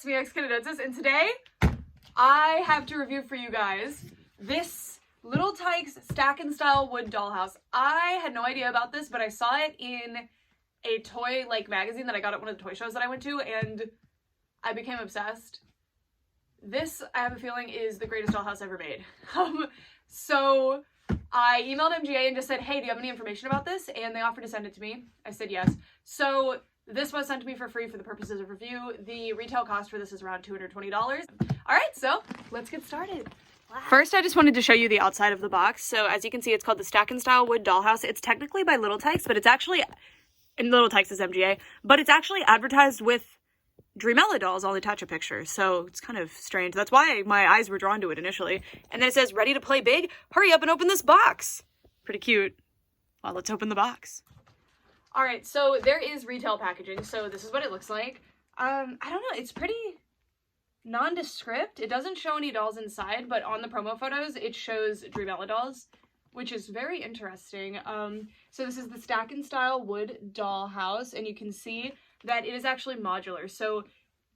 it's me, Canadiensis, and today I have to review for you guys this Little Tikes Stack and Style Wood Dollhouse. I had no idea about this, but I saw it in a toy magazine that I got at one of the toy shows that I went to, and I became obsessed. This, I have a feeling, is the greatest dollhouse ever made. So I emailed MGA and just said, hey, do you have any information about this? And they offered to send it to me. I said yes. So this was sent to me for free for the purposes of review. The retail cost for this is around $220. All right, so let's get started. Wow. First, I just wanted to show you the outside of the box. So as you can see, it's called the Stack and Style Wood Dollhouse. It's technically by Little Tikes, but it's actually, and Little Tikes is MGA, but it's actually advertised with Dreamella dolls. I'll attach a picture, so it's kind of strange. That's why my eyes were drawn to it initially. And then it says, ready to play big? Hurry up and open this box. Pretty cute. Well, let's open the box. All right, so there is retail packaging. So this is what it looks like. I don't know, it's pretty nondescript. It doesn't show any dolls inside, but on the promo photos, it shows Dreamella dolls, which is very interesting. So this is the Stack and Style Wood Dollhouse, and you can see that it is actually modular. So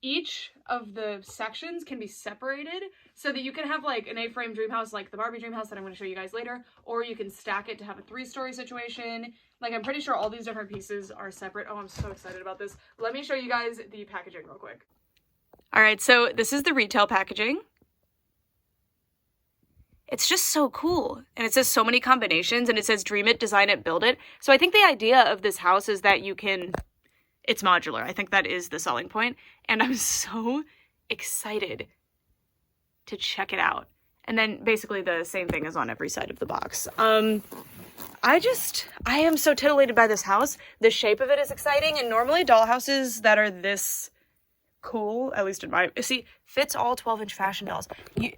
each of the sections can be separated so that you can have like an A-frame dream house like the Barbie dream house that I'm going to show you guys later, or you can stack it to have a 3-story situation. Like, I'm pretty sure all these different pieces are separate. Oh, I'm so excited about this. Let me show you guys the packaging real quick. All right, so this is the retail packaging. It's just so cool. And it says so many combinations, and it says dream it, design it, build it. So I think the idea of this house is that you can, it's modular. I think that is the selling point. And I'm so excited to check it out. And then basically the same thing is on every side of the box. I am so titillated by this house. The shape of it is exciting, and normally dollhouses that are this cool, at least in my, see, fits all 12-inch fashion dolls.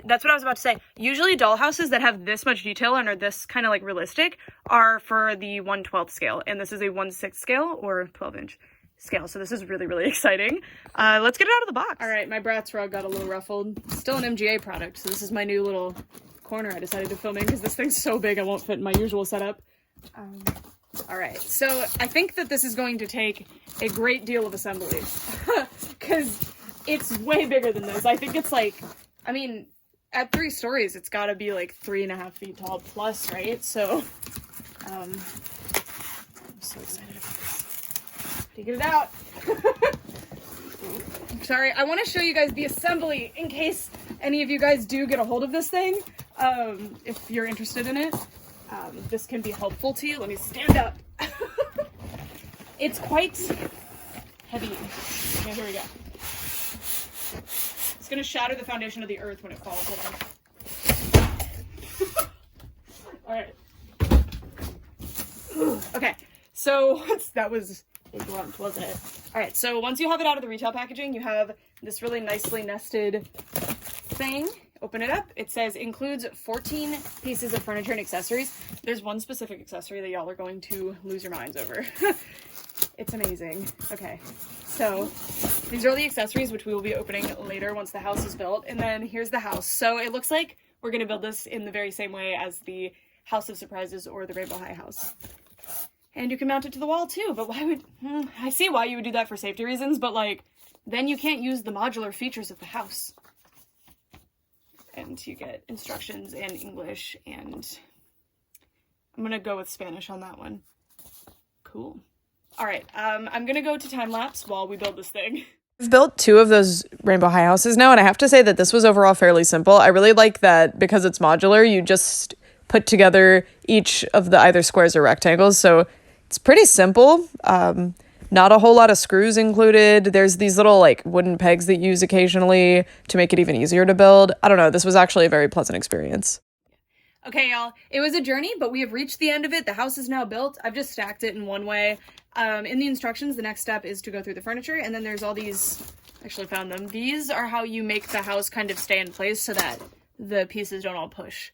That's what I was about to say. Usually dollhouses that have this much detail and are this kind of like realistic are for the 1/12 scale, and this is a 1/6 scale or 12-inch scale, so this is really, really exciting. Let's get it out of the box. All right, my Bratz rug got a little ruffled. Still an MGA product, so this is my new little corner I decided to film in because this thing's so big I won't fit in my usual setup. All right, so I think that this is going to take a great deal of assembly because it's way bigger than this. I think it's like, I mean, at 3 stories, it's got to be like 3.5 feet tall plus, right? So, I'm so excited about this. Take it out. Sorry, I want to show you guys the assembly in case any of you guys do get a hold of this thing. If you're interested in it, this can be helpful to you. Let me stand up. It's quite heavy. Okay, here we go. It's gonna shatter the foundation of the earth when it falls. All right. Okay, so that was a grunt, wasn't it? All right, so once you have it out of the retail packaging, you have this really nicely nested thing. Open it up. It says includes 14 pieces of furniture and accessories. There's one specific accessory that y'all are going to lose your minds over. It's amazing. Okay, so these are all the accessories, which we will be opening later once the house is built. And then here's the house. So it looks like we're going to build this in the very same way as the House of Surprises or the Rainbow High house. And you can mount it to the wall too, but why would, I see why you would do that for safety reasons, but like, then you can't use the modular features of the house. And you get instructions in English, and I'm gonna go with Spanish on that one. Cool. All right, I'm gonna go to time lapse while we build this thing. I've built 2 of those Rainbow High houses now, and I have to say that this was overall fairly simple. I really like that because it's modular, you just put together each of the either squares or rectangles, so it's pretty simple. Not a whole lot of screws included. There's these little like wooden pegs that you use occasionally to make it even easier to build. I don't know, this was actually a very pleasant experience. Okay, y'all, it was a journey, but we have reached the end of it. The house is now built. I've just stacked it in one way. In the instructions, the next step is to go through the furniture, and then there's all these, actually found them. These are how you make the house kind of stay in place so that the pieces don't all push.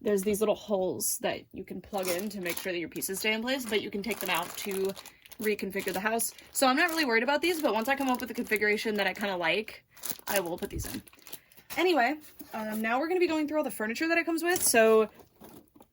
There's these little holes that you can plug in to make sure that your pieces stay in place, but you can take them out to reconfigure the house. So I'm not really worried about these, but once I come up with a configuration that I kind of like, I will put these in. Anyway, now we're going to be going through all the furniture that it comes with. So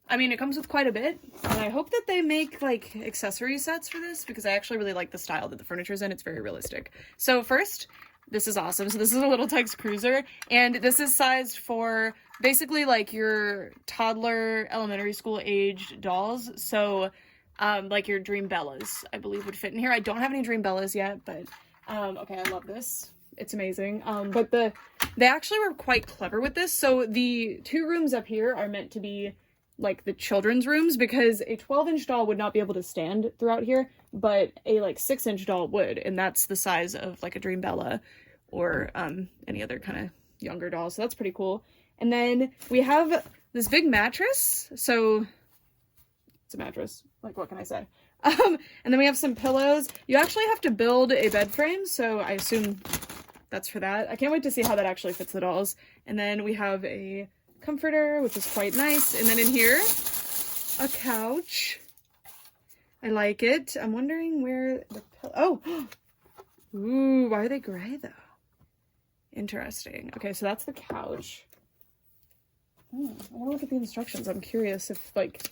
I mean, it comes with quite a bit, and I hope that they make, like, accessory sets for this, because I actually really like the style that the furniture's in. It's very realistic. So first, This is awesome. So this is a little Tykes Cruiser, and this is sized for basically like your toddler, elementary school aged dolls. So like your Dream Bellas, I believe, would fit in here. I don't have any Dream Bellas yet, but okay, I love this. It's amazing. But they actually were quite clever with this. So the 2 rooms up here are meant to be like the children's rooms, because a 12-inch doll would not be able to stand throughout here, but a like 6-inch doll would, and that's the size of like a Dream Bella or any other kind of younger doll. So that's pretty cool. And then we have this big mattress. So it's a mattress. Like, what can I say? And then we have some pillows. You actually have to build a bed frame, so I assume that's for that. I can't wait to see how that actually fits the dolls. And then we have a comforter, which is quite nice. And then in here, a couch. I like it. I'm wondering where the oh, ooh, why are they gray though? Interesting. Okay, so that's the couch. I want to look at the instructions. I'm curious if like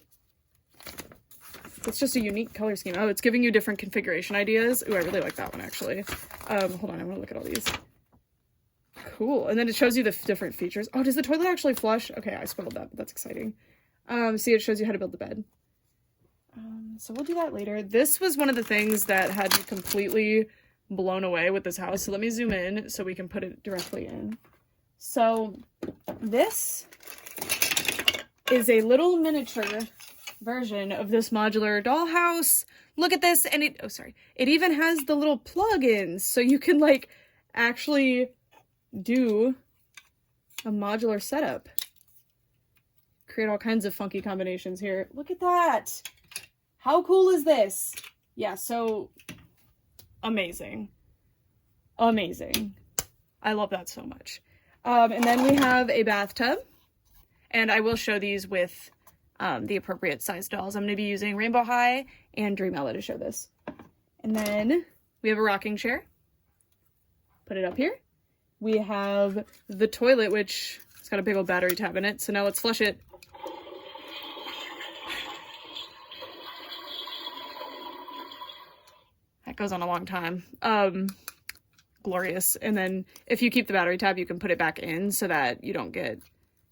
it's just a unique color scheme. Oh, it's giving you different configuration ideas. Ooh, I really like that one actually. Hold on, I want to look at all these. Cool. And then it shows you the different features. Oh, does the toilet actually flush? Okay, I spoiled that, but that's exciting. See, it shows you how to build the bed. So we'll do that later. This was one of the things that had me completely blown away with this house. So let me zoom in so we can put it directly in. So this is a little miniature version of this modular dollhouse. Look at this, and it even has the little plug-ins, so you can like actually do a modular setup. Create all kinds of funky combinations here. Look at that. How cool is this? Yeah, so amazing. Amazing. I love that so much. And then we have a bathtub, and I will show these with the appropriate size dolls. I'm going to be using Rainbow High and Dreamella to show this. And then we have a rocking chair. Put it up here. We have the toilet, which it's got a big old battery tab in it. So now let's flush it. That goes on a long time. Glorious. And then if you keep the battery tab, you can put it back in so that you don't get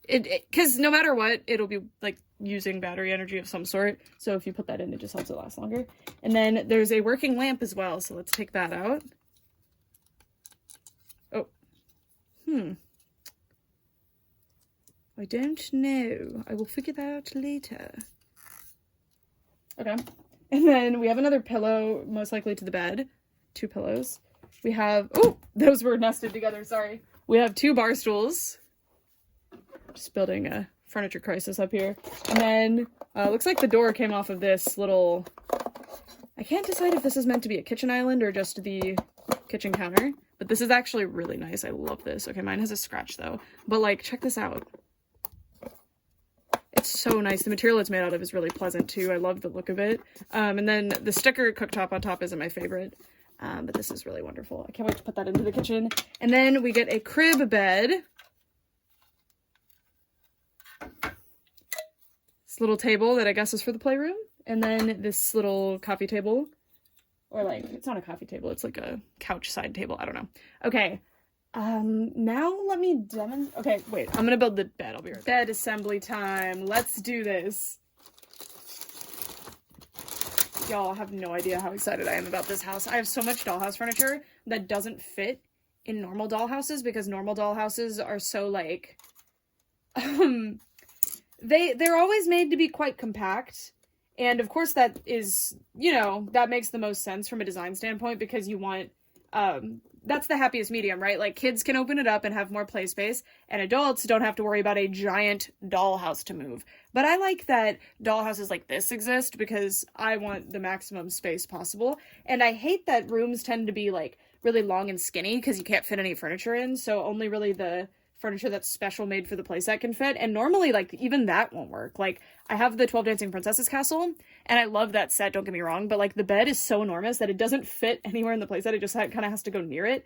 it, because no matter what, it'll be like using battery energy of some sort. So if you put that in, it just helps it last longer. And then there's a working lamp as well. So let's take that out. Oh, I don't know. I will figure that out later. Okay. And then we have another pillow, most likely to the bed. 2 pillows. We have, oh, those were nested together, sorry. We have 2 bar stools. Just building a furniture crisis up here. And then, looks like the door came off of this little, I can't decide if this is meant to be a kitchen island or just the kitchen counter. But this is actually really nice. I love this. Okay, mine has a scratch though. But like, check this out. It's so nice. The material it's made out of is really pleasant too. I love the look of it. And then the sticker cooktop on top isn't my favorite. But this is really wonderful. I can't wait to put that into the kitchen. And then we get a crib bed. This little table that I guess is for the playroom. And then this little coffee table. Or like, it's not a coffee table. It's like a couch side table. I don't know. Okay. Now let me demonstrate. Okay, wait. I'm gonna build the bed. I'll be right back. Bed assembly time. Let's do this. Y'all have no idea how excited I am about this house. I have so much dollhouse furniture that doesn't fit in normal dollhouses because normal dollhouses are so like, they're always made to be quite compact. And of course that is, you know, that makes the most sense from a design standpoint because you want, that's the happiest medium, right? Like kids can open it up and have more play space and adults don't have to worry about a giant dollhouse to move. But I like that dollhouses like this exist because I want the maximum space possible. And I hate that rooms tend to be like really long and skinny because you can't fit any furniture in. So only really the furniture that's special made for the playset can fit. And normally like even that won't work. Like I have the 12 Dancing Princesses castle and I love that set, don't get me wrong, but like the bed is so enormous that it doesn't fit anywhere in the playset. It just kind of has to go near it.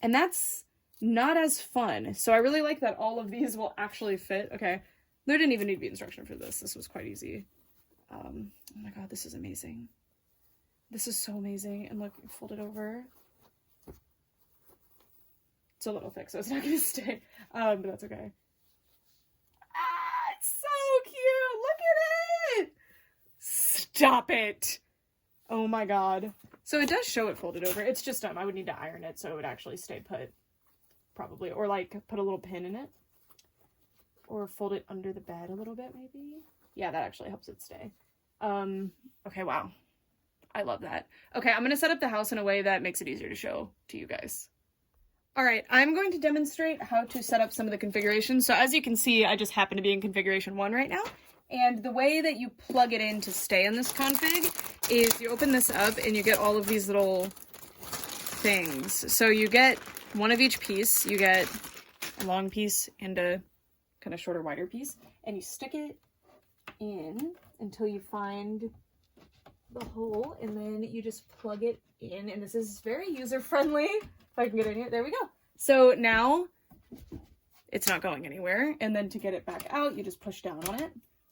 And that's not as fun. So I really like that all of these will actually fit. Okay. There didn't even need to be instruction for this. This was quite easy. Oh my God, this is amazing. This is so amazing. And look, fold it over. It's a little thick, so it's not gonna stay, but that's okay. Ah, it's so cute! Look at it! Stop it! Oh my god. So it does show it folded over. It's just, I would need to iron it so it would actually stay put, probably. Or like, put a little pin in it. Or fold it under the bed a little bit, maybe? Yeah, that actually helps it stay. Okay, wow. I love that. Okay, I'm gonna set up the house in a way that makes it easier to show to you guys. All right, I'm going to demonstrate how to set up some of the configurations. So as you can see, I just happen to be in configuration 1 right now. And the way that you plug it in to stay in this config is you open this up and you get all of these little things. So you get one of each piece. You get a long piece and a kind of shorter, wider piece. And you stick it in until you find the hole, and then you just plug it in. And this is very user-friendly. If I can get it in here. There we go. So now it's not going anywhere. And then to get it back out, you just push down on it.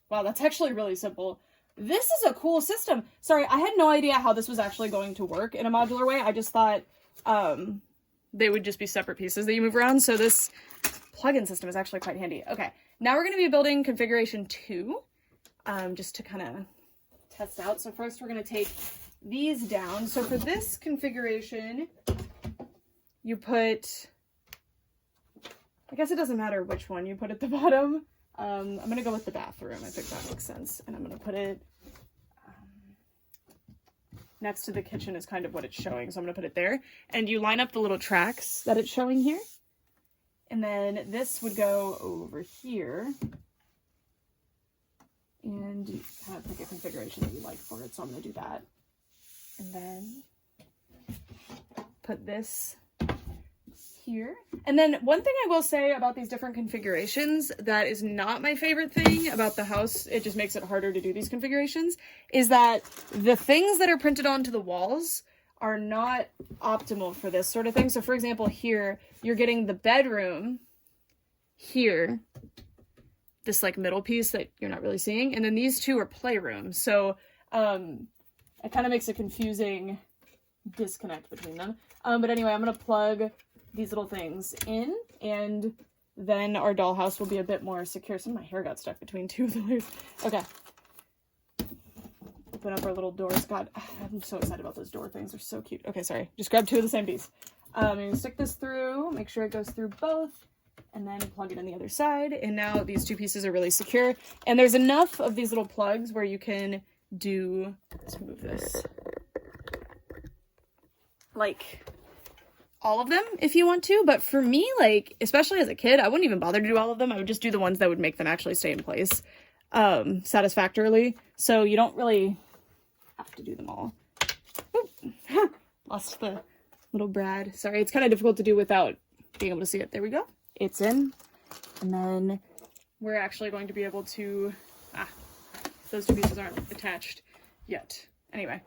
Wow, that's actually really simple. This is a cool system. Sorry, I had no idea how this was actually going to work in a modular way. I just thought they would just be separate pieces that you move around. So this plug-in system is actually quite handy. Okay, now we're going to be building configuration 2, just to kind of test out. So first we're going to take these down. So for this configuration, you put, I guess it doesn't matter which one you put at the bottom. I'm going to go with the bathroom. I think that makes sense. And I'm going to put it next to the kitchen is kind of what it's showing. So I'm going to put it there. And you line up the little tracks that it's showing here. And then this would go over here. And you kind of pick a configuration that you like for it. So I'm going to do that. And then put this here. And then one thing I will say about these different configurations that is not my favorite thing about the house, it just makes it harder to do these configurations, is that the things that are printed onto the walls are not optimal for this sort of thing. So for example, here, you're getting the bedroom here, this like middle piece that you're not really seeing, and then these two are playroom. So it kind of makes a confusing disconnect between them. But anyway, I'm going to plug these little things in, and then our dollhouse will be a bit more secure. Some of my hair got stuck between two of the layers. Okay. Open up our little doors. God, I'm so excited about those door things. They're so cute. Okay, sorry. Just grab two of the same piece. And stick this through, make sure it goes through both, and then plug it on the other side. And now these two pieces are really secure. And there's enough of these little plugs where you can do, let's move this, like all of them if you want to, but for me, like, especially as a kid, I wouldn't even bother to do all of them. I would just do the ones that would make them actually stay in place satisfactorily, so you don't really have to do them all. Lost the little brad. Sorry, it's kind of difficult to do without being able to see it. There we go. It's in, and then we're actually going to be able to, those two pieces aren't attached yet. Anyway,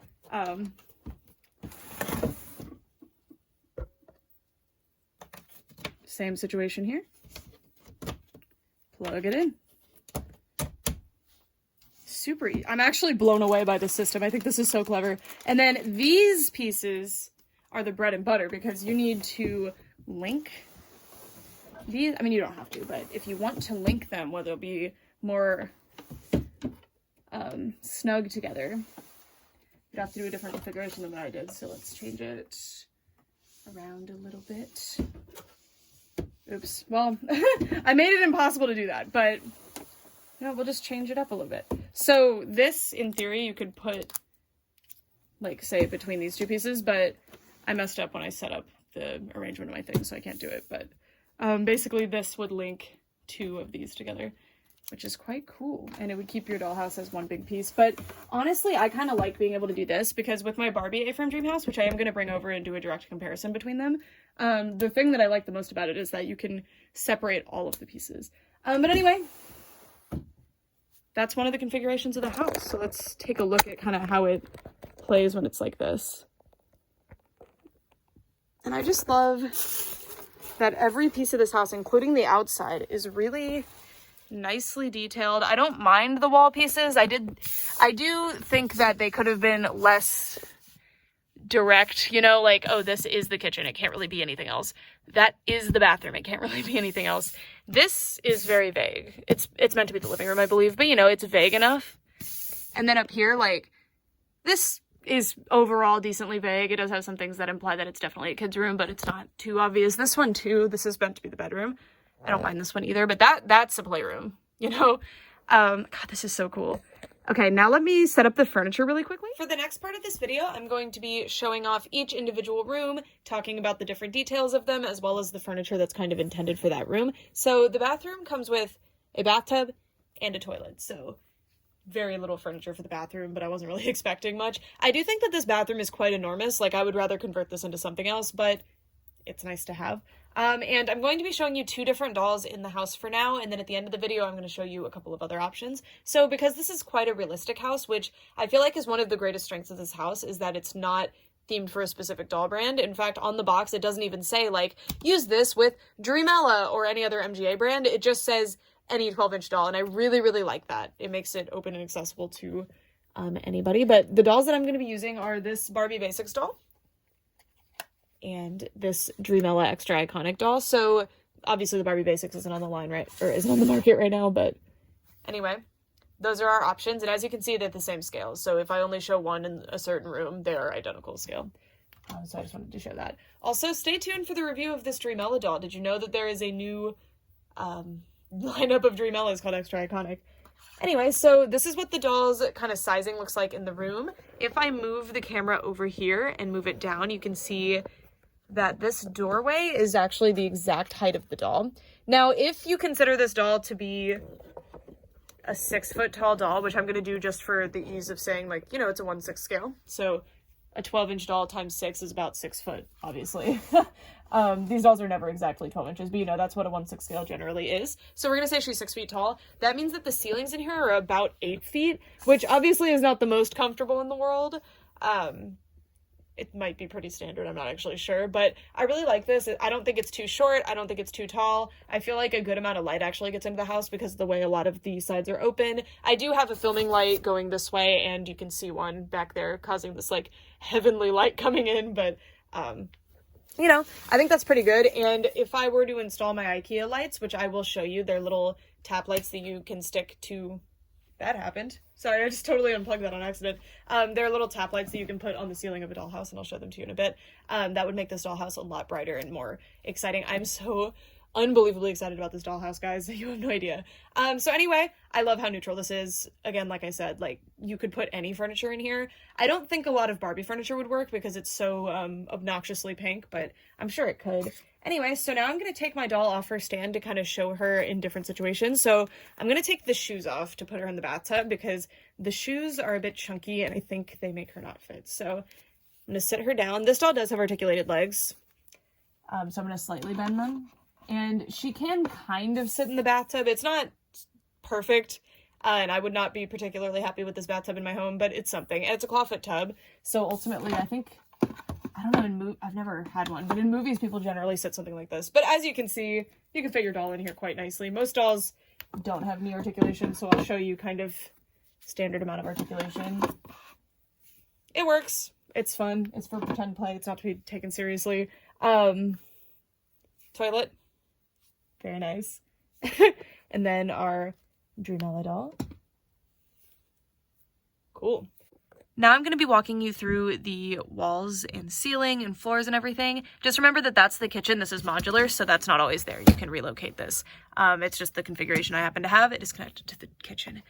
same situation here. Plug it in. Super easy. I'm actually blown away by this system. I think this is so clever. And then these pieces are the bread and butter because you need to link these. I mean, you don't have to, but if you want to link them where they'll be more snug together, you'd have to do a different configuration than what I did. So let's change it around a little bit. Oops. Well, I made it impossible to do that, but you know, we'll just change it up a little bit. So this, in theory, you could put, like, say, between these two pieces, but I messed up when I set up the arrangement of my thing, so I can't do it. But basically, this would link two of these together, which is quite cool. And it would keep your dollhouse as one big piece. But honestly, I kind of like being able to do this because with my Barbie A-frame dream house, which I am going to bring over and do a direct comparison between them, the thing that I like the most about it is that you can separate all of the pieces. But anyway, that's one of the configurations of the house. So let's take a look at kind of how it plays when it's like this. And I just love that every piece of this house, including the outside, is really nicely detailed. I don't mind the wall pieces. I do think that they could have been less direct, you know, like, oh, this is the kitchen. It can't really be anything else. That is the bathroom. It can't really be anything else. This is very vague. It's meant to be the living room, I believe, but you know, it's vague enough. And then up here, like, this is overall decently vague. It does have some things that imply that it's definitely a kid's room, but it's not too obvious. This one too, this is meant to be the bedroom. I don't mind this one either, but that's a playroom, you know? God, this is so cool. Okay, now let me set up the furniture really quickly. For the next part of this video, I'm going to be showing off each individual room, talking about the different details of them, as well as the furniture that's kind of intended for that room. So the bathroom comes with a bathtub and a toilet, so very little furniture for the bathroom, but I wasn't really expecting much. I do think that this bathroom is quite enormous. Like, I would rather convert this into something else, but it's nice to have. And I'm going to be showing you 2 different dolls in the house for now, and then at the end of the video, I'm going to show you a couple of other options. So because this is quite a realistic house, which I feel like is one of the greatest strengths of this house, is that it's not themed for a specific doll brand. In fact, on the box, it doesn't even say, like, use this with Dreamella or any other MGA brand. It just says any 12-inch doll, and I really, really like that. It makes it open and accessible to anybody. But the dolls that I'm going to be using are this Barbie Basics doll and this Dreamella Extra Iconic doll. So obviously the Barbie Basics isn't on the line, right? Or isn't on the market right now, but anyway, those are our options. And as you can see, they're the same scale. So if I only show one in a certain room, they're identical scale. So I just wanted to show that. Also, stay tuned for the review of this Dreamella doll. Did you know that there is a new lineup of Dreamellas called Extra Iconic? Anyway, so this is what the doll's kind of sizing looks like in the room. If I move the camera over here and move it down, you can see that this doorway is actually the exact height of the doll. Now, if you consider this doll to be a 6-foot tall doll, which I'm going to do just for the ease of saying, like, you know, it's a 1/6 scale. So a 12-inch doll times 6 is about 6 foot, obviously. These dolls are never exactly 12 inches, but you know, that's what a 1/6 scale generally is. So we're going to say she's 6 feet tall. That means that the ceilings in here are about 8 feet, which obviously is not the most comfortable in the world. It might be pretty standard, I'm not actually sure, but I really like this. I don't think it's too short, I don't think it's too tall. I feel like a good amount of light actually gets into the house because of the way a lot of the sides are open. I do have a filming light going this way, and you can see one back there causing this, like, heavenly light coming in, but, you know, I think that's pretty good. And if I were to install my IKEA lights, which I will show you, they're little tap lights that you can stick to... That happened. Sorry, I just totally unplugged that on accident. They're little tap lights that you can put on the ceiling of a dollhouse, and I'll show them to you in a bit. That would make this dollhouse a lot brighter and more exciting. I'm so unbelievably excited about this dollhouse, guys. You have no idea. So anyway, I love how neutral this is. Again, like I said, like, you could put any furniture in here. I don't think a lot of Barbie furniture would work because it's so obnoxiously pink, but I'm sure it could. Anyway, so now I'm going to take my doll off her stand to kind of show her in different situations. So I'm going to take the shoes off to put her in the bathtub because the shoes are a bit chunky and I think they make her not fit. So I'm going to sit her down. This doll does have articulated legs, so I'm going to slightly bend them. And she can kind of sit in the bathtub. It's not perfect, and I would not be particularly happy with this bathtub in my home, but it's something. And it's a clawfoot tub, so ultimately I think... I don't know, I've never had one, but in movies people generally sit something like this. But as you can see, you can fit your doll in here quite nicely. Most dolls don't have knee articulation, so I'll show you kind of standard amount of articulation. It works. It's fun. It's for pretend play. It's not to be taken seriously. Toilet. Very nice. And then our Dreamella doll. Cool. Now I'm going to be walking you through the walls and ceiling and floors and everything. Just remember that that's the kitchen. This is modular, so that's not always there. You can relocate this. It's just the configuration I happen to have. It is connected to the kitchen.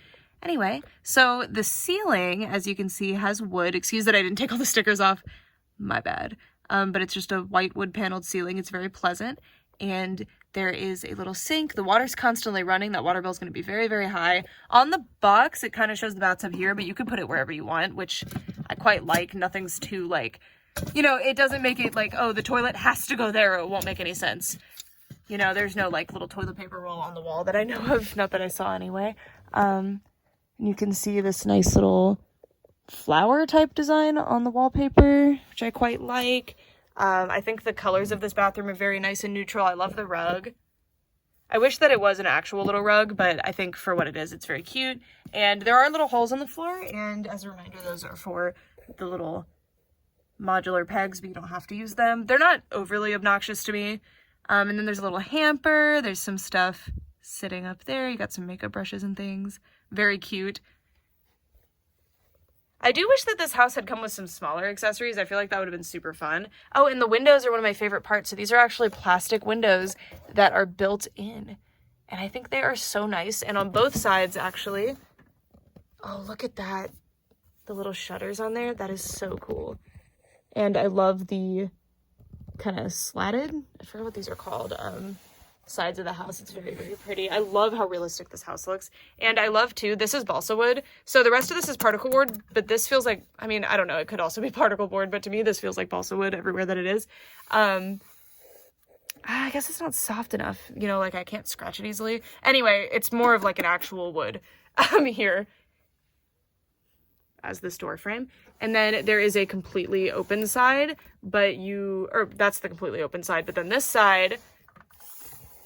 Anyway, so the ceiling, as you can see, has wood. Excuse that I didn't take all the stickers off. My bad. But it's just a white wood paneled ceiling. It's very pleasant. And there is a little sink. The water's constantly running. That water bill is going to be very, very high. On the box, it kind of shows the bathtub here, but you could put it wherever you want, which I quite like. Nothing's too, like, you know, it doesn't make it like, oh, the toilet has to go there or it won't make any sense. You know, there's no, like, little toilet paper roll on the wall that I know of. Not that I saw anyway. You can see this nice little flower type design on the wallpaper, which I quite like. I think the colors of this bathroom are very nice and neutral. I love the rug. I wish that it was an actual little rug, but I think for what it is, it's very cute. And there are little holes on the floor, and as a reminder, those are for the little modular pegs, but you don't have to use them. They're not overly obnoxious to me. And then there's a little hamper. There's some stuff sitting up there. You got some makeup brushes and things. Very cute. I do wish that this house had come with some smaller accessories. I feel like that would have been super fun. Oh, and the windows are one of my favorite parts. So these are actually plastic windows that are built in. And I think they are so nice. And on both sides, actually. Oh, look at that. The little shutters on there. That is so cool. And I love the kind of slatted, I forget what these are called, sides of the house. It's very, very pretty. I love how realistic this house looks. And I love too, this is balsa wood. So the rest of this is particle board, but this feels like, I mean, I don't know, it could also be particle board, but to me this feels like balsa wood everywhere that it is. I guess it's not soft enough, you know, like I can't scratch it easily. Anyway, it's more of like an actual wood here as this door frame. And then there is a completely open side, but that's the completely open side, but then this side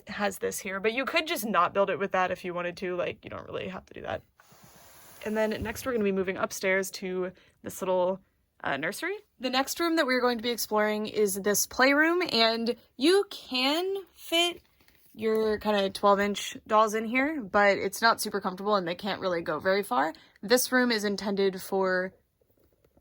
has this here, but you could just not build it with that if you wanted to, like you don't really have to do that. And then next we're going to be moving upstairs to this little nursery. The next room that we're going to be exploring is this playroom, and you can fit your kind of 12-inch dolls in here, but it's not super comfortable and they can't really go very far. This room is intended for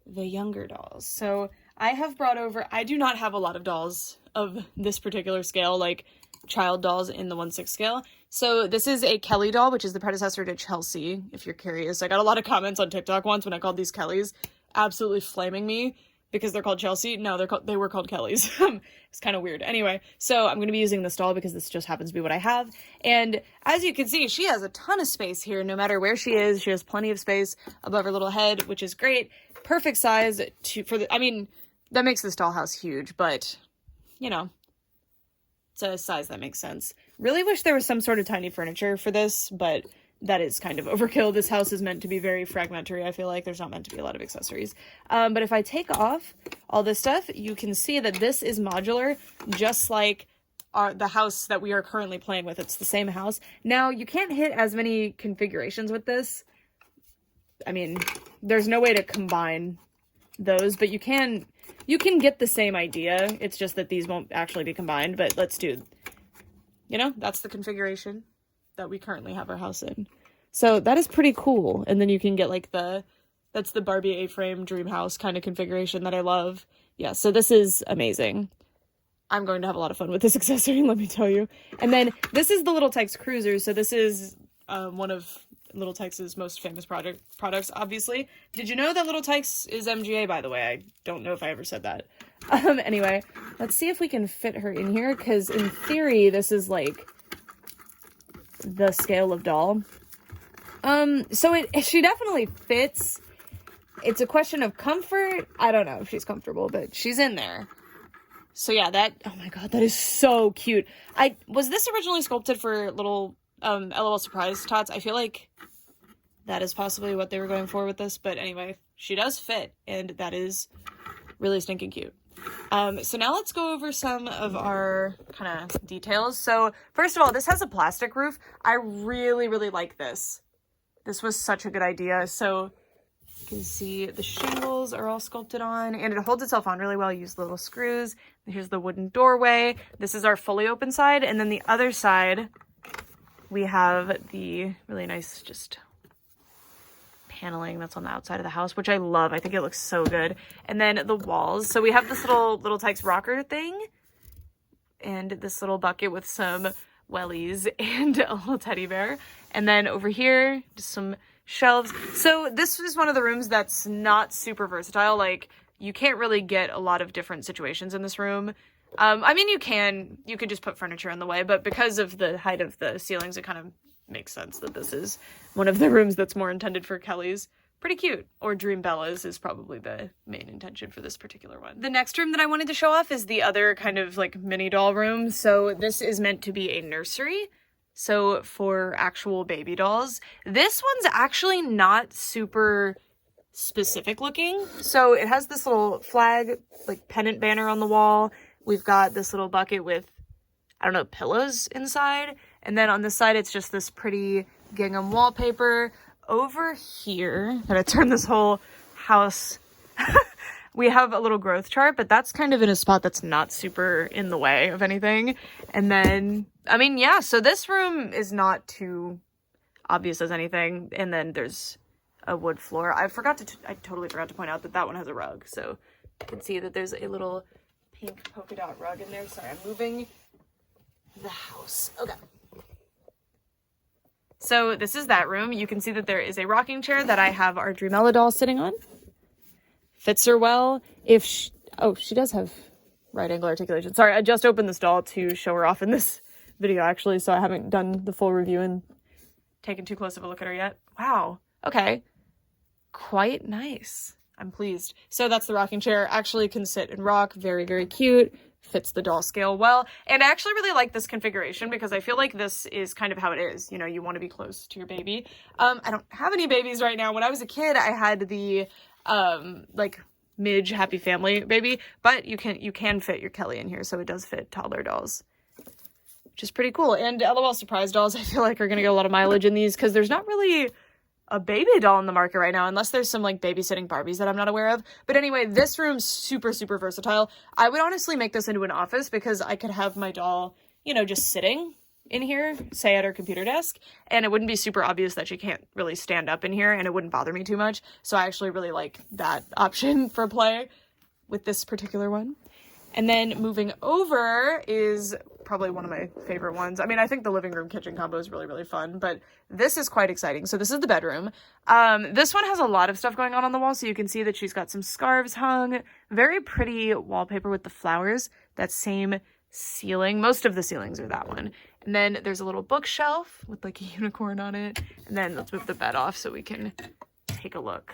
the younger dolls. So I have brought over, I do not have a lot of dolls of this particular scale, like child dolls in the 1/6 scale. So this is a Kelly doll, which is the predecessor to Chelsea, if you're curious. I got a lot of comments on TikTok once when I called these Kellys, absolutely flaming me because they're called Chelsea. No, they were called Kellys. It's kind of weird. Anyway, so I'm going to be using this doll because this just happens to be what I have. And as you can see, she has a ton of space here. No matter where she is, she has plenty of space above her little head, which is great. Perfect size I mean, that makes this dollhouse huge, but you know, it's a size that makes sense. Really wish there was some sort of tiny furniture for this, but that is kind of overkill. This house is meant to be very fragmentary. I feel like there's not meant to be a lot of accessories. But if I take off all this stuff, you can see that this is modular, just like the house that we are currently playing with. It's the same house. Now, you can't hit as many configurations with this. I mean, there's no way to combine those, but you can get the same idea. It's just that these won't actually be combined, but let's do, you know, that's the configuration that we currently have our house in. So that is pretty cool. And then you can get like that's the Barbie A-frame dream house kind of configuration that I love. Yeah, so this is amazing. I'm going to have a lot of fun with this accessory, let me tell you. And then this is the Little Tikes Cruiser. So this is one of Little Tikes' most famous products, obviously. Did you know that Little Tikes is MGA, by the way? I don't know if I ever said that. Anyway, let's see if we can fit her in here, because in theory, this is like the scale of doll. So she definitely fits. It's a question of comfort. I don't know if she's comfortable, but she's in there. So yeah, oh my god, that is so cute. Was this originally sculpted for little LOL Surprise tots? I feel like that is possibly what they were going for with this, but anyway, she does fit, and that is really stinking cute. So now let's go over some of our kind of details. So first of all, this has a plastic roof. I really, really like this. This was such a good idea. So you can see the shingles are all sculpted on, and it holds itself on really well. Use little screws. Here's the wooden doorway. This is our fully open side, and then the other side, we have the really nice just paneling that's on the outside of the house, which I love. I think it looks so good. And then the walls. So we have this Little Tikes rocker thing and this little bucket with some wellies and a little teddy bear. And then over here, just some shelves. So this is one of the rooms that's not super versatile. Like, you can't really get a lot of different situations in this room. I mean, you could just put furniture in the way, but because of the height of the ceilings, it kind of makes sense that this is one of the rooms that's more intended for Kellys. Pretty cute. Or Dream Bellas is probably the main intention for this particular one. The next room that I wanted to show off is the other kind of like mini doll room. So this is meant to be a nursery. So for actual baby dolls. This one's actually not super specific looking. So it has this little flag, like pennant banner on the wall. We've got this little bucket with, I don't know, pillows inside. And then on this side, it's just this pretty gingham wallpaper. Over here, I'm gonna turn this whole house we have a little growth chart, but that's kind of in a spot that's not super in the way of anything. And then, I mean, yeah, so this room is not too obvious as anything. And then there's a wood floor. I totally forgot to point out that that one has a rug. So you can see that there's a little pink polka dot rug in there. Sorry, I'm moving the house. Okay. So this is that room. You can see that there is a rocking chair that I have our Dreamella doll sitting on. Fits her well. She does have right angle articulation. Sorry, I just opened this doll to show her off in this video actually, so I haven't done the full review and taken too close of a look at her yet. Wow. Okay. Quite nice. I'm pleased. So that's the rocking chair. Actually can sit and rock. Very, very cute. Fits the doll scale well. And I actually really like this configuration because I feel like this is kind of how it is. You know, you want to be close to your baby. I don't have any babies right now. When I was a kid, I had the like Midge Happy Family baby, but you can fit your Kelly in here, so it does fit toddler dolls, which is pretty cool. And LOL surprise dolls, I feel like are gonna get a lot of mileage in these because there's not really a baby doll in the market right now, unless there's some like babysitting Barbies that I'm not aware of. But anyway, this room's super, super versatile. I would honestly make this into an office because I could have my doll, you know, just sitting in here, say at her computer desk, and it wouldn't be super obvious that she can't really stand up in here, and it wouldn't bother me too much. So I actually really like that option for play with this particular one. And then moving over is probably one of my favorite ones. I mean, I think the living room kitchen combo is really, really fun, but this is quite exciting. So this is the bedroom. This one has a lot of stuff going on the wall. So you can see that she's got some scarves hung, very pretty wallpaper with the flowers, that same ceiling. Most of the ceilings are that one. And then there's a little bookshelf with like a unicorn on it. And then let's move the bed off so we can take a look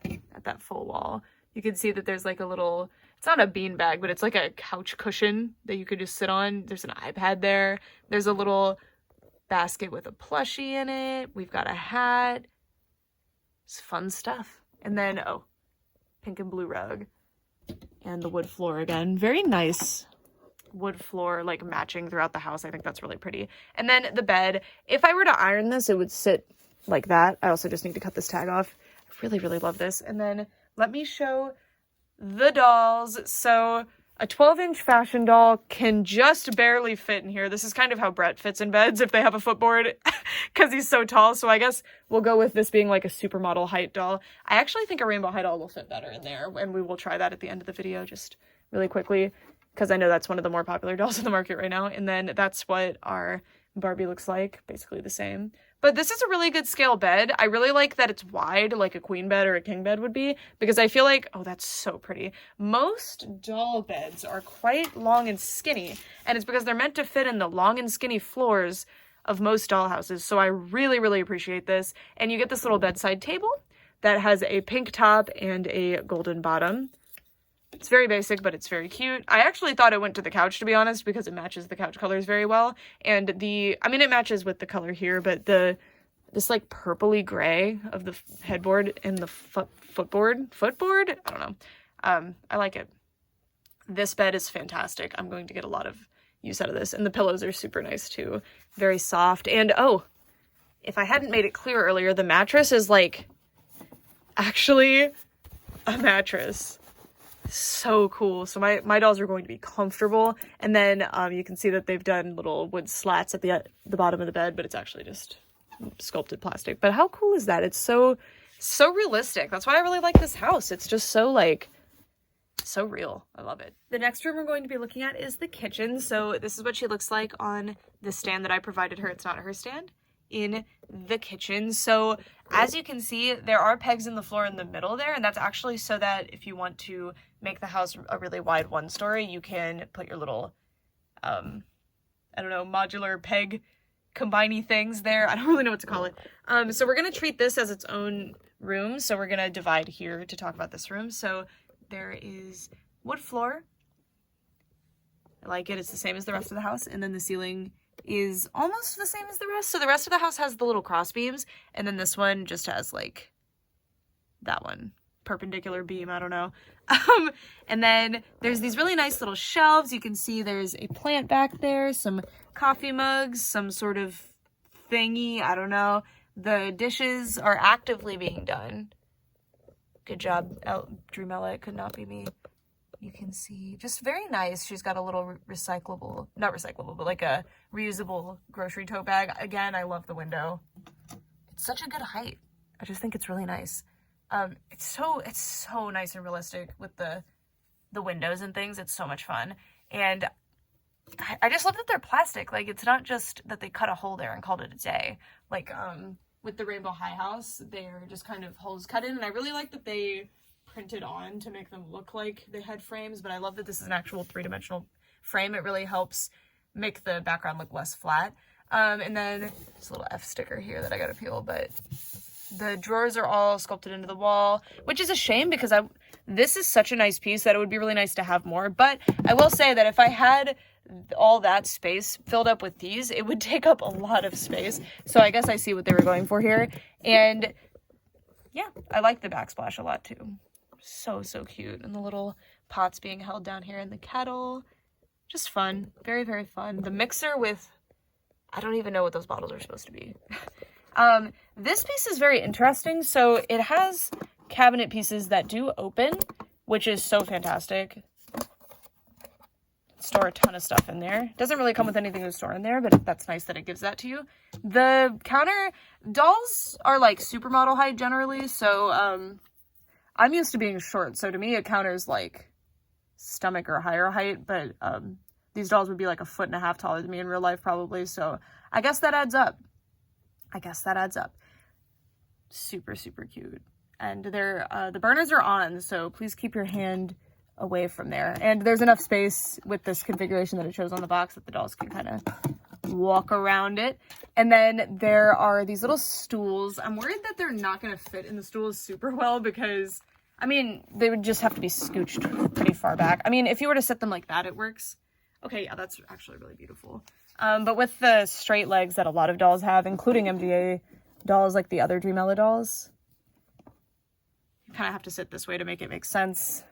at that full wall. You can see that there's like a little, it's not a bean bag, but it's like a couch cushion that you could just sit on. There's an iPad there. There's a little basket with a plushie in it. We've got a hat. It's fun stuff. And then, oh, pink and blue rug. And the wood floor again. Very nice wood floor, like matching throughout the house. I think that's really pretty. And then the bed. If I were to iron this, it would sit like that. I also just need to cut this tag off. I really, really love this. And then let me show the dolls. So a 12-inch fashion doll can just barely fit in here. This is kind of how Brett fits in beds if they have a footboard because he's so tall. So I guess we'll go with this being like a supermodel height doll. I actually think a rainbow high doll will fit better in there, and we will try that at the end of the video just really quickly because I know that's one of the more popular dolls in the market right now. And then that's what our Barbie looks like, basically the same. But this is a really good scale bed. I really like that it's wide, like a queen bed or a king bed would be, because I feel like, oh, that's so pretty. Most doll beds are quite long and skinny, and it's because they're meant to fit in the long and skinny floors of most doll houses. So I really, really appreciate this. And you get this little bedside table that has a pink top and a golden bottom. It's very basic, but it's very cute. I actually thought it went to the couch, to be honest, because it matches the couch colors very well. And it matches with the color here, but this like purpley gray of the headboard and the footboard? I don't know. I like it. This bed is fantastic. I'm going to get a lot of use out of this. And the pillows are super nice too. Very soft. And oh, if I hadn't made it clear earlier, the mattress is like actually a mattress. So cool. So my dolls are going to be comfortable. And then you can see that they've done little wood slats at the bottom of the bed, but it's actually just sculpted plastic. But how cool is that? It's so realistic. That's why I really like this house. It's just so like so real. I love it. The next room we're going to be looking at is the kitchen. So this is what she looks like on the stand that I provided her. It's not her stand. In the kitchen. So as you can see, there are pegs in the floor in the middle there, and that's actually so that if you want to make the house a really wide one-story, you can put your little I don't know, modular peg combiney things there. I don't really know what to call it. So we're gonna treat this as its own room. So we're gonna divide here to talk about this room. So there is wood floor. I like it. It's the same as the rest of the house, and then the ceiling is almost the same as the rest. So the rest of the house has the little cross beams, and then this one just has like that one perpendicular beam. I don't know. And then there's these really nice little shelves. You can see there's a plant back there, some coffee mugs, some sort of thingy. I don't know. The dishes are actively being done. Good job, Dreamella. It could not be me. You can see, just very nice. She's got a little recyclable, not recyclable, but like a reusable grocery tote bag. Again, I love the window. It's such a good height. I just think it's really nice. It's so nice and realistic with the windows and things. It's so much fun. And I just love that they're plastic. Like, it's not just that they cut a hole there and called it a day. Like, with the Rainbow High House, they're just kind of holes cut in. And I really like that they printed on to make them look like they had frames. But I love that this is an actual 3-dimensional frame. It really helps make the background look less flat. And then this little F sticker here that I gotta peel, but the drawers are all sculpted into the wall, which is a shame because this is such a nice piece that it would be really nice to have more. But I will say that if I had all that space filled up with these, it would take up a lot of space. So I guess I see what they were going for here. And yeah, I like the backsplash a lot too. So cute. And the little pots being held down here in the kettle. Just fun. Very, very fun. The mixer with, I don't even know what those bottles are supposed to be. This piece is very interesting. So it has cabinet pieces that do open, which is so fantastic. Store a ton of stuff in there. Doesn't really come with anything to store in there, but that's nice that it gives that to you. The counter, dolls are like supermodel height generally, so I'm used to being short, so to me a counter is like stomach or higher height, but these dolls would be like 1.5 feet taller than me in real life probably, so I guess that adds up. Super cute. And they're the burners are on, so please keep your hand away from there. And there's enough space with this configuration that it shows on the box that the dolls can kind of walk around it. And then there are these little stools. I'm worried that they're not going to fit in the stools super well because, I mean, they would just have to be scooched pretty far back. I mean, if you were to set them like that, it works. Okay, yeah, that's actually really beautiful. But with the straight legs that a lot of dolls have, including MDA dolls like the other Dreamella dolls, you kind of have to sit this way to make it make sense.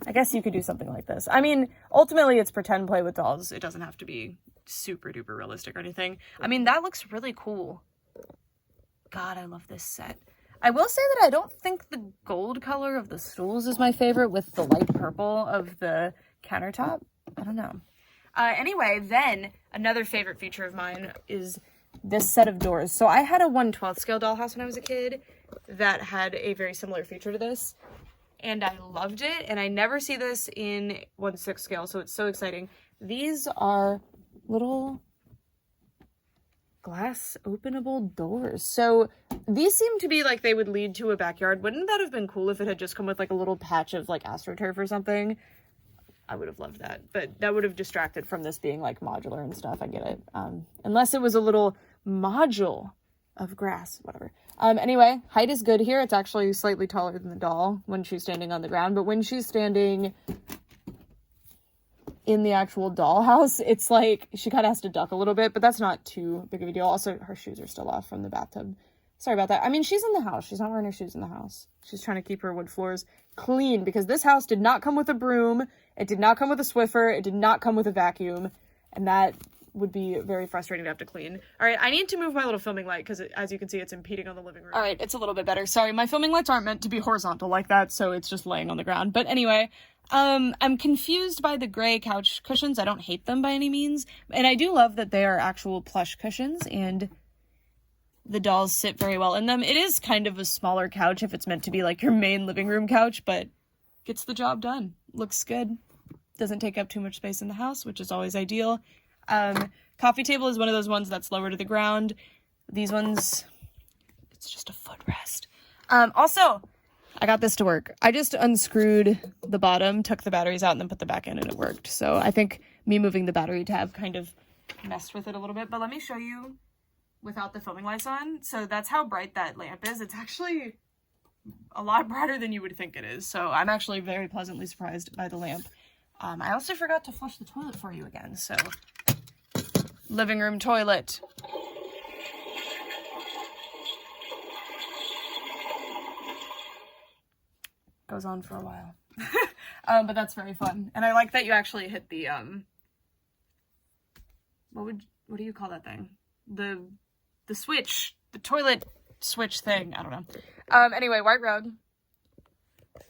I guess you could do something like this. I mean, ultimately it's pretend play with dolls. It doesn't have to be super duper realistic or anything. I mean, that looks really cool. God, I love this set. I will say that I don't think the gold color of the stools is my favorite with the light purple of the countertop. I don't know. Anyway, then another favorite feature of mine is this set of doors. So I had a 1/12 scale dollhouse when I was a kid that had a very similar feature to this. And I loved it, and I never see this in 1/6 scale, so it's so exciting. These are little glass openable doors. So these seem to be like they would lead to a backyard. Wouldn't that have been cool if it had just come with like a little patch of like AstroTurf or something? I would have loved that, but that would have distracted from this being like modular and stuff. I get it. Unless it was a little module of grass, whatever. Anyway, height is good here. It's actually slightly taller than the doll when she's standing on the ground, but when she's standing in the actual dollhouse, it's like she kind of has to duck a little bit, but that's not too big of a deal. Also, her shoes are still off from the bathtub. Sorry about that. I mean, she's in the house. She's not wearing her shoes in the house. She's trying to keep her wood floors clean because this house did not come with a broom. It did not come with a Swiffer. It did not come with a vacuum, and that would be very frustrating to have to clean. All right, I need to move my little filming light because, as you can see, it's impeding on the living room. All right, it's a little bit better. Sorry, my filming lights aren't meant to be horizontal like that, so it's just laying on the ground. But anyway, I'm confused by the gray couch cushions. I don't hate them by any means, and I do love that they are actual plush cushions, and the dolls sit very well in them. It is kind of a smaller couch if it's meant to be like your main living room couch, but gets the job done. Looks good. Doesn't take up too much space in the house, which is always ideal. Coffee table is one of those ones that's lower to the ground. These ones, it's just a footrest. Also, I got this to work. I just unscrewed the bottom, took the batteries out, and then put them back in, and it worked. So I think me moving the battery tab kind of messed with it a little bit, but let me show you without the filming lights on. So that's how bright that lamp is. It's actually a lot brighter than you would think it is. So I'm actually very pleasantly surprised by the lamp. I also forgot to flush the toilet for you again, so living room toilet. Goes on for a while. But that's very fun. And I like that you actually hit the, what do you call that thing? The switch, the toilet switch thing. I don't know. Anyway, white rug.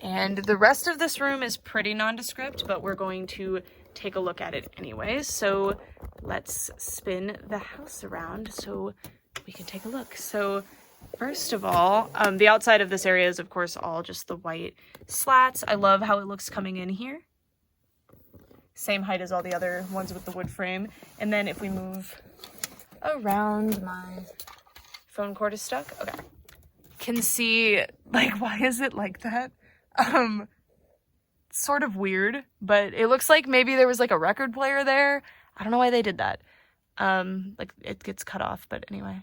And the rest of this room is pretty nondescript, but we're going to take a look at it anyway. So let's spin the house around so we can take a look. So first of all, the outside of this area is, of course, all just the white slats. I love how it looks coming in here. Same height as all the other ones with the wood frame. And then if we move around, my phone cord is stuck. Okay. Can see, like, why is it like that? Sort of weird, but it looks like maybe there was like a record player there. I don't know why they did that. Like it gets cut off, but anyway.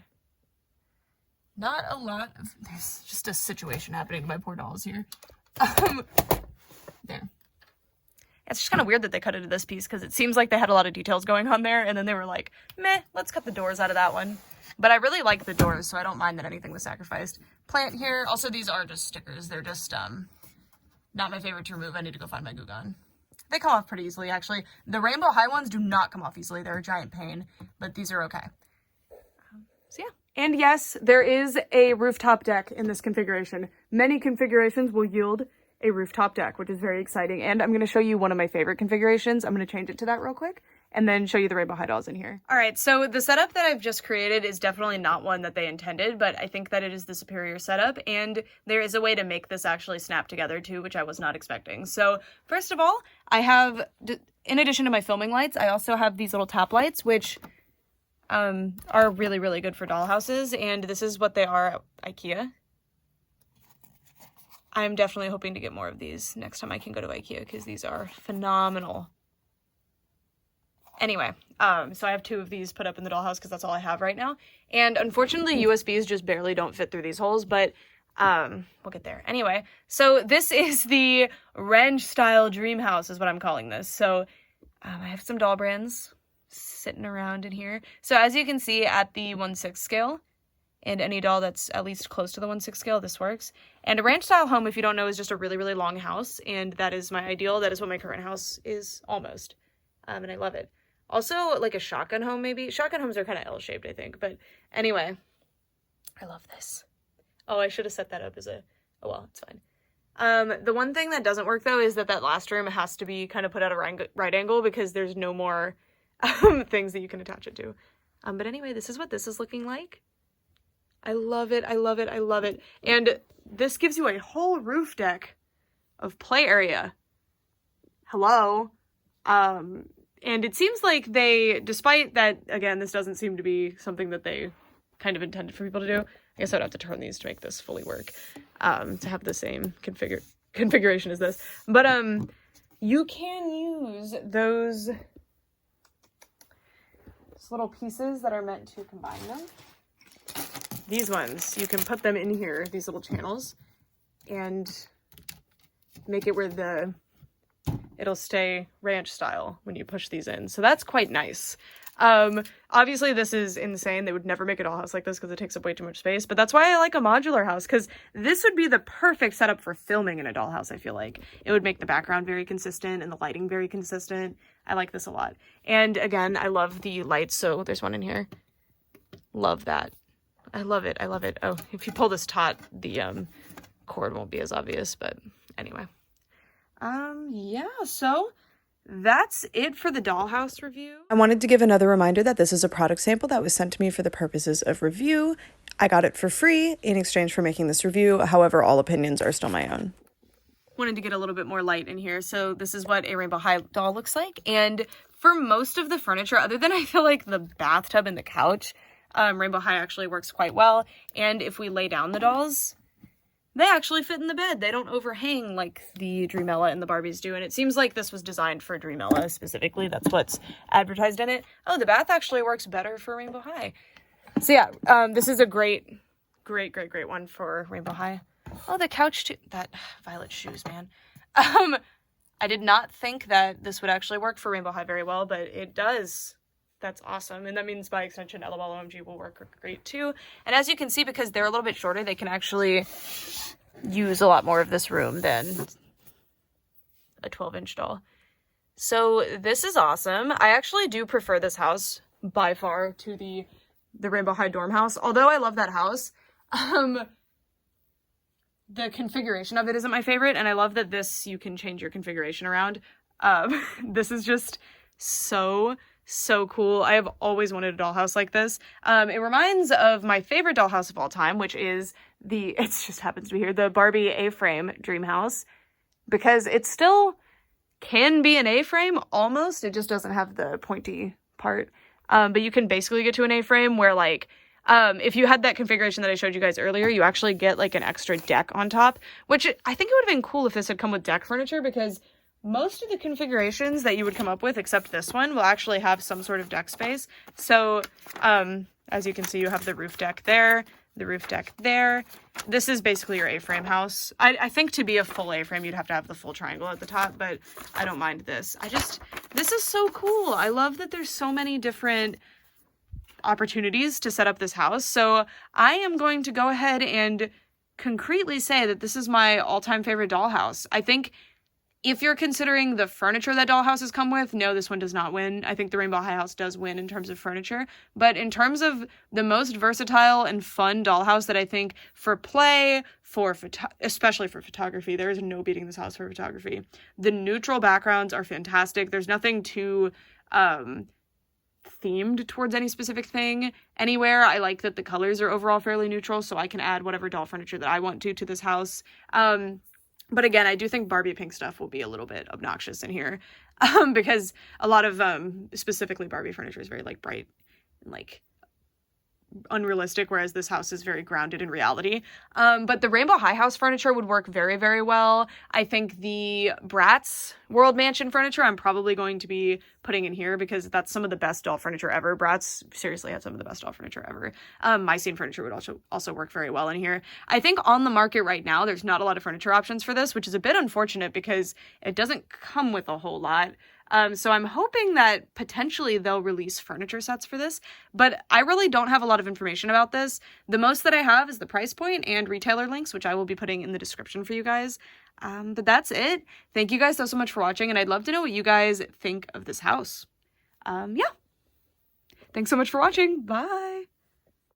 Not a lot of, there's just a situation happening to my poor dolls here. There. It's just kind of weird that they cut it to this piece because it seems like they had a lot of details going on there and then they were like, meh, let's cut the doors out of that one. But I really like the doors, so I don't mind that anything was sacrificed. Plant here. Also, these are just stickers. They're just, not my favorite to remove. I need to go find my glue gun. They come off pretty easily, actually. The rainbow high ones do not come off easily. They're a giant pain, but these are okay. So yeah. And yes, there is a rooftop deck in this configuration. Many configurations will yield a rooftop deck, which is very exciting. And I'm going to show you one of my favorite configurations. I'm going to change it to that real quick and then show you the rainbow high dolls in here. All right, so the setup that I've just created is definitely not one that they intended, but I think that it is the superior setup, and there is a way to make this actually snap together too, which I was not expecting. So first of all, I have, in addition to my filming lights, I also have these little tap lights, which are really, really good for dollhouses, and this is what they are at IKEA. I'm definitely hoping to get more of these next time I can go to IKEA, because these are phenomenal. Anyway, so I have 2 of these put up in the dollhouse because that's all I have right now. And unfortunately, USBs just barely don't fit through these holes, but we'll get there. Anyway, so this is the ranch style dream house is what I'm calling this. So I have some doll brands sitting around in here. So as you can see at the 1/6 scale, and any doll that's at least close to the 1/6 scale, this works. And a ranch style home, if you don't know, is just a really, really long house. And that is my ideal. That is what my current house is almost. And I love it. Also, like a shotgun home, maybe. Shotgun homes are kind of L-shaped, I think. But anyway, I love this. Oh, I should have set that up as a... Oh, well, it's fine. The one thing that doesn't work, though, is that last room has to be kind of put at a right angle because there's no more things that you can attach it to. But anyway, this is what this is looking like. I love it. I love it. I love it. And this gives you a whole roof deck of play area. Hello. And it seems like they, despite that, again, this doesn't seem to be something that they kind of intended for people to do. I guess I'd have to turn these to make this fully work, to have the same configuration as this. But you can use those little pieces that are meant to combine them. These ones, you can put them in here, these little channels, and make it where it'll stay ranch style when you push these in. So that's quite nice. Obviously this is insane. They would never make a dollhouse like this because it takes up way too much space, but that's why I like a modular house, because this would be the perfect setup for filming in a dollhouse. I feel like it would make the background very consistent and the lighting very consistent. I like this a lot. And again, I love the lights. So there's one in here. Love that. I love it. I love it. Oh, if you pull this taut, the cord won't be as obvious, but anyway. Yeah, so that's it for the dollhouse review. I wanted to give another reminder that this is a product sample that was sent to me for the purposes of review. I got it for free in exchange for making this review. However, all opinions are still my own. Wanted to get a little bit more light in here. So this is what a rainbow high doll looks like. And for most of the furniture, other than I feel like the bathtub and the couch, rainbow high actually works quite well. And if we lay down the dolls, they actually fit in the bed. They don't overhang like the Dreamella and the Barbies do. And it seems like this was designed for Dreamella specifically. That's what's advertised in it. Oh, the bath actually works better for Rainbow High. So yeah, this is a great one for Rainbow High. Oh, the couch too. That violet shoes, man. I did not think that this would actually work for Rainbow High very well, but it does. That's awesome. And that means by extension, LOLOMG will work great too. And as you can see, because they're a little bit shorter, they can actually use a lot more of this room than a 12-inch doll. So this is awesome. I actually do prefer this house by far to the Rainbow High dorm house. Although I love that house, The configuration of it isn't my favorite, and I love that this, you can change your configuration around. This is just so cool. I have always wanted a dollhouse like this. It reminds of my favorite dollhouse of all time, which is it just happens to be here, the Barbie A-frame dream house, because it still can be an A-frame almost. It just doesn't have the pointy part. But you can basically get to an A-frame where, like, if you had that configuration that I showed you guys earlier, you actually get like an extra deck on top, which I think it would have been cool if this had come with deck furniture, because most of the configurations that you would come up with, except this one, will actually have some sort of deck space. So, as you can see, you have the roof deck there, the roof deck there. This is basically your A-frame house. I think to be a full A-frame, you'd have to have the full triangle at the top, but I don't mind this. This is so cool. I love that there's so many different opportunities to set up this house. So I am going to go ahead and concretely say that this is my all-time favorite dollhouse. I think if you're considering the furniture that dollhouses come with, no, this one does not win. I think the Rainbow High House does win in terms of furniture. But in terms of the most versatile and fun dollhouse that I think for play, especially for photography, there is no beating this house for photography. The neutral backgrounds are fantastic. There's nothing too themed towards any specific thing anywhere. I like that the colors are overall fairly neutral, so I can add whatever doll furniture that I want to this house. But again, I do think Barbie pink stuff will be a little bit obnoxious in here, because a lot of specifically Barbie furniture is very like bright and like unrealistic, whereas this house is very grounded in reality. But the Rainbow High House furniture would work very, very well. I think the Bratz World Mansion furniture I'm probably going to be putting in here, because that's some of the best doll furniture ever. Bratz seriously had some of the best doll furniture ever. My scene furniture would also work very well in here. I think on the market right now, there's not a lot of furniture options for this, which is a bit unfortunate because it doesn't come with a whole lot. So I'm hoping that potentially they'll release furniture sets for this, but I really don't have a lot of information about this. The most that I have is the price point and retailer links, which I will be putting in the description for you guys. But that's it. Thank you guys so much for watching, and I'd love to know what you guys think of this house. Yeah. Thanks so much for watching. Bye.